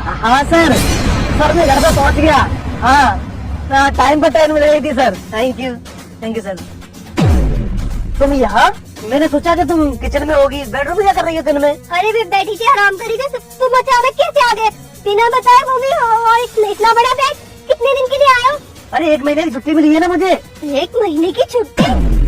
हाँ सर, मैं घर पे पहुंच गया। हाँ, टाइम पर ट्रेन मिल रही थी सर। Thank you sir. तुम यहाँ? मैंने सोचा कि तुम किचन में होगी। बेडरूम में क्या कर रही हो दिन में? अरे मैं बैठी थी, आराम करी थी, तुम अचानक कैसे आ गए बिना बताए? वो भी और इतना बड़ा बैग, कितने दिन के लिए आए हो? अरे 1 महीने की छुट्टी मिली है ना मुझे। 1 महीने की छुट्टी?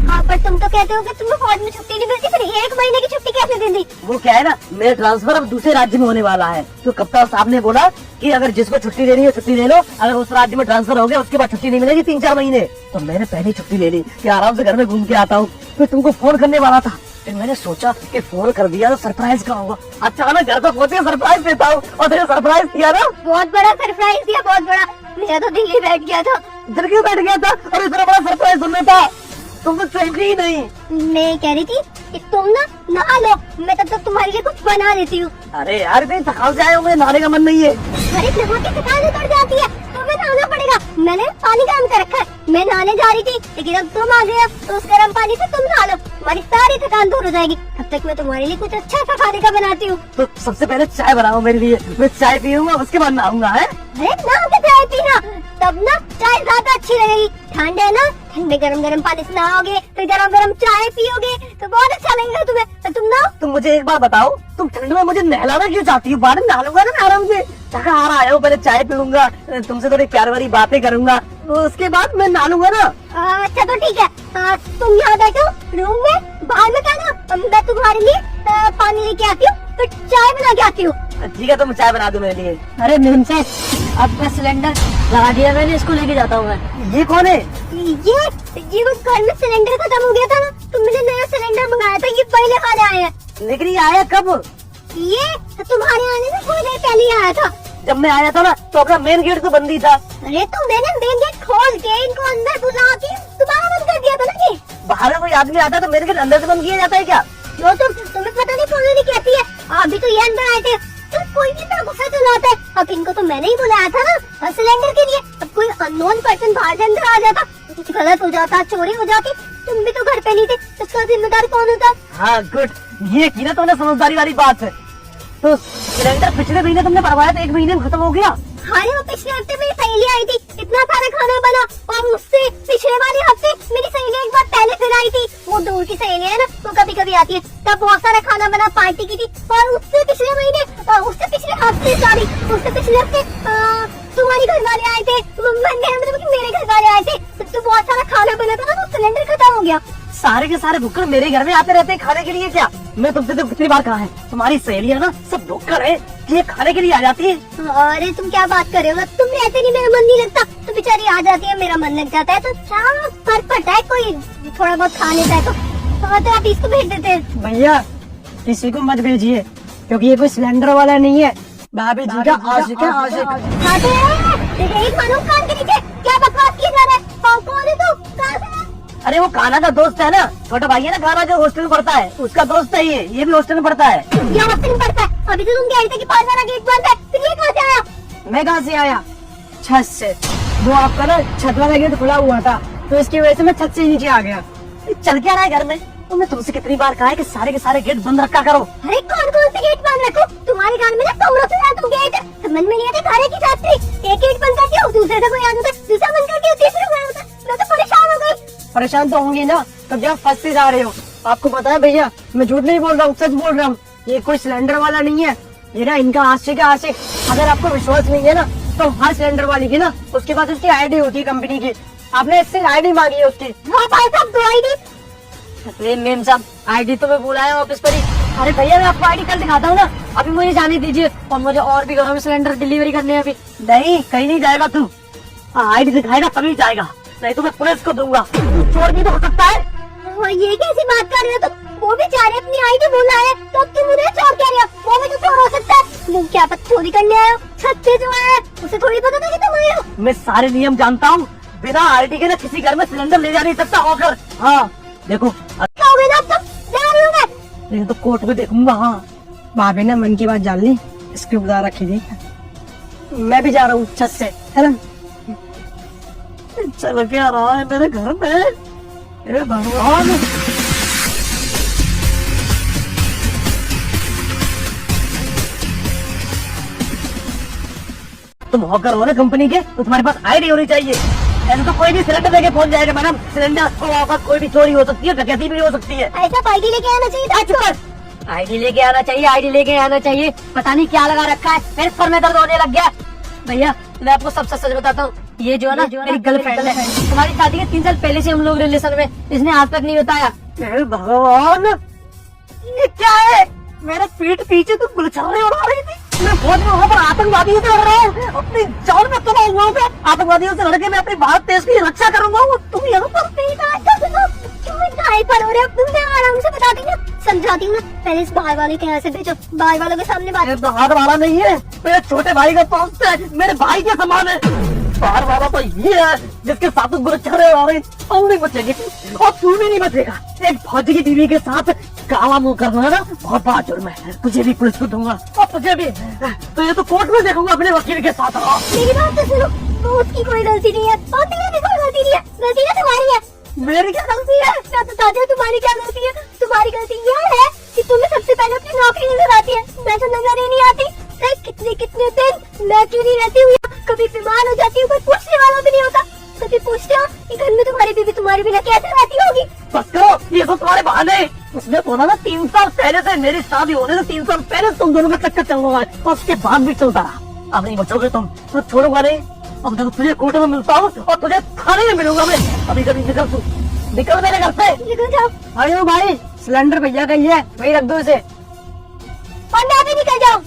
हाँ, पर तुम तो कहते हो कि तुम्हें फौज में छुट्टी नहीं मिलती, फिर 1 महीने की छुट्टी कैसे दे दी? वो क्या है ना, मेरा ट्रांसफर अब दूसरे राज्य में होने वाला है, तो कप्तान साहब ने बोला कि अगर जिसको छुट्टी लेनी है छुट्टी ले लो, अगर उस राज्य में ट्रांसफर हो गया उसके बाद छुट्टी नहीं मिलेगी 3-4 महीने। तो मैंने पहले छुट्टी ले ली कि आराम से घर में घूम के आता हूँ। फिर तुमको फोन करने वाला था, फिर मैंने सोचा कि फोन कर दिया तो सरप्राइज का होगा। अचानक घर पर पहुंचे सरप्राइज देता हूँ, और तेरे सरप्राइज किया ना। बहुत बड़ा सरप्राइज दिया, बहुत बड़ा। मेरा तो दिल ही बैठ गया था। दिल क्यों बैठ गया था? और इतना बड़ा सरप्राइज सुनना था, तुम तो चाहिए ही नहीं। मैं कह रही थी कि तुम ना नहा लो, मैं तब तक तुम्हारे लिए कुछ बना देती हूँ। अरे यार कहीं थकान से आए हो, मुझे नहाने का मन नहीं है। अरे नहा के थकान उतर जाती है, तुम्हें नहाना पड़ेगा। मैंने पानी गर्म कर रखा है, मैं नहाने जा रही थी, लेकिन अब तुम आ गए, तो उस गर्म पानी से तुम नहा लो, हमारी सारी थकान दूर हो जाएगी। तब तक मैं तुम्हारे लिए कुछ अच्छा सा खाने का बनाती हूँ। तो सबसे पहले चाय बनाओ मेरे लिए, मैं चाय पीऊंगा उसके बाद नहाऊंगा। है अरे नहा के चाय पीना, तब ना चाय ज्यादा अच्छी लगेगी। ठंड है ना, ठंडे गरम गरम पानी से नहाओगे, फिर गरम गरम चाय पियोगे तो बहुत अच्छा लगेगा तुम्हें। तो तुम ना, तुम मुझे एक बार बताओ, तुम ठंड में मुझे नहलाना क्यों चाहती हो? बाद में नहा लूंगा ना मैं आराम से। थका आया हूँ, पहले चाय पीऊंगा, तुमसे थोड़ी प्यार वाली बातें करूंगा, उसके बाद मैं नहा लूंगा ना। अच्छा तो ठीक है, तुम यहाँ बैठो रूम में, बाहर में कहना मैं तुम्हारे लिए पानी लेके आती हूँ, फिर चाय बना के आती हूँ। ठीक है, तो मैं चाय बना दूं मेरे लिए। अरे मेम साहब, आपका सिलेंडर लगा दिया मैंने, इसको लेके जाता हूँ मैं। ये कौन है? ये वो घर में सिलेंडर खत्म हो गया था ना, तो मैंने नया सिलेंडर मंगाया था, ये पहले खाने आया है। लेकिन ये आया कब? ये तुम्हारे आने से थोड़ी देर पहले ही आया था। जब मैं आया था ना तो अपना मेन गेट तो बंद ही था। अरे तो मैंने मेन गेट खोल के इनको अंदर बुला के दोबारा बंद कर दिया था ना। ये बाहर में कोई आदमी आता है तो मेन गेट अंदर से बंद किया जाता है क्या? जो तुम्हें पता नहीं कौन नहीं कहती है, अभी तो ये अंदर आए थे, तो कोई भी इतना गुस्सा चलाता है। अब इनको तो मैंने ही बुलाया था ना सिलेंडर के लिए, अब कोई अननोन पर्सन बाहर से अंदर आ जाता, कुछ गलत हो जाता, चोरी हो जाती, तुम भी तो घर पे नहीं थे, तो इसका जिम्मेदार कौन होता? हाँ गुड, ये की ना तुमने समझदारी वाली बात है। तो सिलेंडर पिछले महीने तुमने भरवाया था, 1 महीने में खत्म हो गया। हाँ, वो पिछले हफ्ते मेरी सहेली आई थी, इतना सारा खाना बना, और उससे पिछले वाले हफ्ते मेरी सहेली एक बार पहले फिर आई थी। वो दूर की सहेली है ना, तो कभी कभी आती है, तब बहुत सारा खाना बना, पार्टी की थी। और उससे पिछले महीने, उससे पिछले हफ्ते तुम्हारे घर वाले आए थे, मतलब मेरे घर वाले आए थे, तो बहुत सारा खाना बना था ना, तो सिलेंडर खत्म हो गया। सारे के सारे भुक्कड़ मेरे घर में आते रहते हैं खाने के लिए क्या? मैं तुमसे तो कितनी बार कहा है, तुम्हारी सहेलियां ना सब भुक्कड़ है, ये खाने के लिए आ जाती है। अरे तुम क्या बात कर रहे हो, तुम रहते नहीं, मेरा मन नहीं लगता, तो बेचारी आ जाती है, मेरा मन लग जाता है, तो क्या फर्क पड़ता है, कोई थोड़ा बहुत खा लेता है तो आप इसको भेज देते हैं। भैया किसी को मत भेजिए, क्योंकि ये कोई सिलेंडर वाला नहीं है, भाभी जी का आशिक है, आशिक। एक मानो कान के नीचे क्या बकवास किया जा रहा है? कौन है तू? कहाँ से है? अरे वो कान्हा का दोस्त है ना, छोटा भाई है ना कान्हा, जो हॉस्टल में पढ़ता है, उसका दोस्त है ये भी हॉस्टल में पढ़ता है। ये हॉस्टल में पढ़ता है? अभी तो तुम कह रहे थे कि पास वाला गेट बंद है, फिर ये कहाँ से आया? मैं कहाँ से आया? छत से। वो आपका ना छत वाला गेट खुला हुआ था, तो इसकी वजह से मैं छत से नीचे आ गया। चल क्या रहा है घर में? तो मैं तुमसे कितनी बार कहा है कि सारे के सारे गेट बंद रखा करो। अरे कौन कौन से गेट बंद रखो? तुम्हारे घर में ना कमरों से ज्यादा गेट है, समझ में नहीं आता, घर की फैक्ट्री, एक गेट बंद करती हूँ, दूसरे से कोई आ जाता है, दूसरा बंद करती हूँ, तीसरे कोई आता है, मैं तो परेशान हो गई। परेशान तो होंगी ना, तब जब फंसते जा रहे हो। आपको पता है भैया, मैं झूठ नहीं बोल रहा हूँ, सच बोल रहा हूँ, ये कोई सिलेंडर वाला नहीं है, ये ना इनका आशिक है, आशिक। अगर आपको विश्वास नहीं है ना, तो हर सिलेंडर वाली की ना उसके पास उसकी आईडी होती है कंपनी की, आपने इससे आईडी मांगी है उसकी। अरे मेम साहब, आईडी तो मैं बुलाया ऑफिस पर ही। अरे भैया मैं आपको आईडी कल दिखाता हूँ ना, अभी मुझे जाने दीजिए, और मुझे और भी घरों में सिलेंडर डिलीवरी करने हैं अभी। नहीं, कहीं नहीं जाएगा तू, आईडी दिखाएगा तभी जाएगा, नहीं तो मैं पुलिस को दूंगा। चोर भी तो हो सकता है। ये कैसी बात कर रहे हो तुम? वो बेचारे अपनी आईडी भूल आए, तो तुम उन्हें चोर कह रहे हो? वो भी तो चोर हो सकता है। तुम क्या पता चोरी करने आए हो? छत से जो आया है उसे थोड़ी पता था कि तुम आए हो। मैं सारे नियम जानता हूँ, बिना आईडी के ना किसी घर में सिलेंडर ले जा नहीं सकता होकर। हाँ देखो, क्या हो गया तुम? जा रही हो? मैं तो कोर्ट में देखूंगा। हाँ भाभी ने मन की बात जान ली, इसकी उदार रखी थी। मैं भी जा रहा हूँ छत से, है ना? चल क्या रहा है मेरे घर में? हे भगवान, तुम हॉकर हो ना कंपनी के, तो तुम्हारे पास आईडी होनी चाहिए। ऐसे तो कोई भी सिलेंडर लेके पहुंच जाएगा मैडम। सिलेंडर को वापस कोई भी चोरी हो सकती है, डकैती भी हो सकती है। ऐसा आईडी लेके आना चाहिए था आपको। आईडी लेके आना चाहिए, आईडी लेके आना चाहिए। पता नहीं क्या लगा रखा है, मेरे सर में दर्द होने लग गया। भैया मैं आपको सब सच बताता हूँ, ये जो है ना मेरी गर्लफ्रेंड है। तुम्हारी शादी के 3 साल पहले से हम लोग रिलेशन में, इसने आज तक नहीं बताया। हे भगवान, ये क्या है? मेरे पीठ पीछे तो गुलछर्रे उड़ा रही थी। मैं फौज में वहाँ पर आतंकवादियों से लड़ रहा हूँ, अपनी जान में तुला हुआ हूँ। आतंकवादियों से लड़के मैं अपने भारत देश की रक्षा करूंगा। तुम यहाँ पर क्यों इतना हाइपर हो रहे हो? तुमने आराम से बता दी ना, समझाती हूँ ना। पहले इस बाहर वाले के यहाँ से भेजो, बाहर वालों के सामने बात। ये बाहर वाला नहीं है, मेरे छोटे भाई का दोस्त है, मेरे भाई के समान है। बाहर वाला तो ये है जिसके साथ गुलछर्रे उड़ा रही। तुम नहीं बचेगी और तू भी नहीं बचेगा। एक फौजी की बीवी के साथ काला मुंह करना ना बहुत बड़ा जुर्म है। तुझे भी पुलिस को दूंगा और तुझे भी। तो ये तो कोर्ट में देखूंगा अपने वकील के साथ। मेरी बात तो सुनो, वो उसकी कोई गलती नहीं है और तेरी भी कोई गलती नहीं है। गलती ना तुम्हारी है। मेरी क्या गलती है? मैं बताती हूँ तुम्हारी क्या गलती है। तुम्हारी गलती यह है कि तुम्हें सबसे पहले अपनी नौकरी नजर आती है, मैं तो नजर ही नहीं आती। कितने कितने दिन मैं क्यों नहीं रहती हूँ? कभी बीमार हो जाती हूँ, कोई पूछने वाला भी नहीं होता। कभी पूछते हो कि घर में तुम्हारी बीवी तुम्हारी बिना कैसे रहती होगी? बस करो, ये तो तुम्हारे बहाने। उसने बोला ना 3 साल पहले से, मेरी शादी होने से 3 साल पहले तुम दोनों का चक्कर चल रहा है और उसके बाद भी चलता रहा। अब नहीं बचोगे तुम, तो छोड़ूंगा नहीं। अब देखो तुझे कोर्ट में मिलता हूँ और तुझे थाने में मिलूंगा मैं। अभी कभी निकल तू, निकल मेरे घर से। निकल जाओ। अरे भाई सिलेंडर भैया का ही है, वही रख दो इसे। और मैं भी निकल जाऊँ।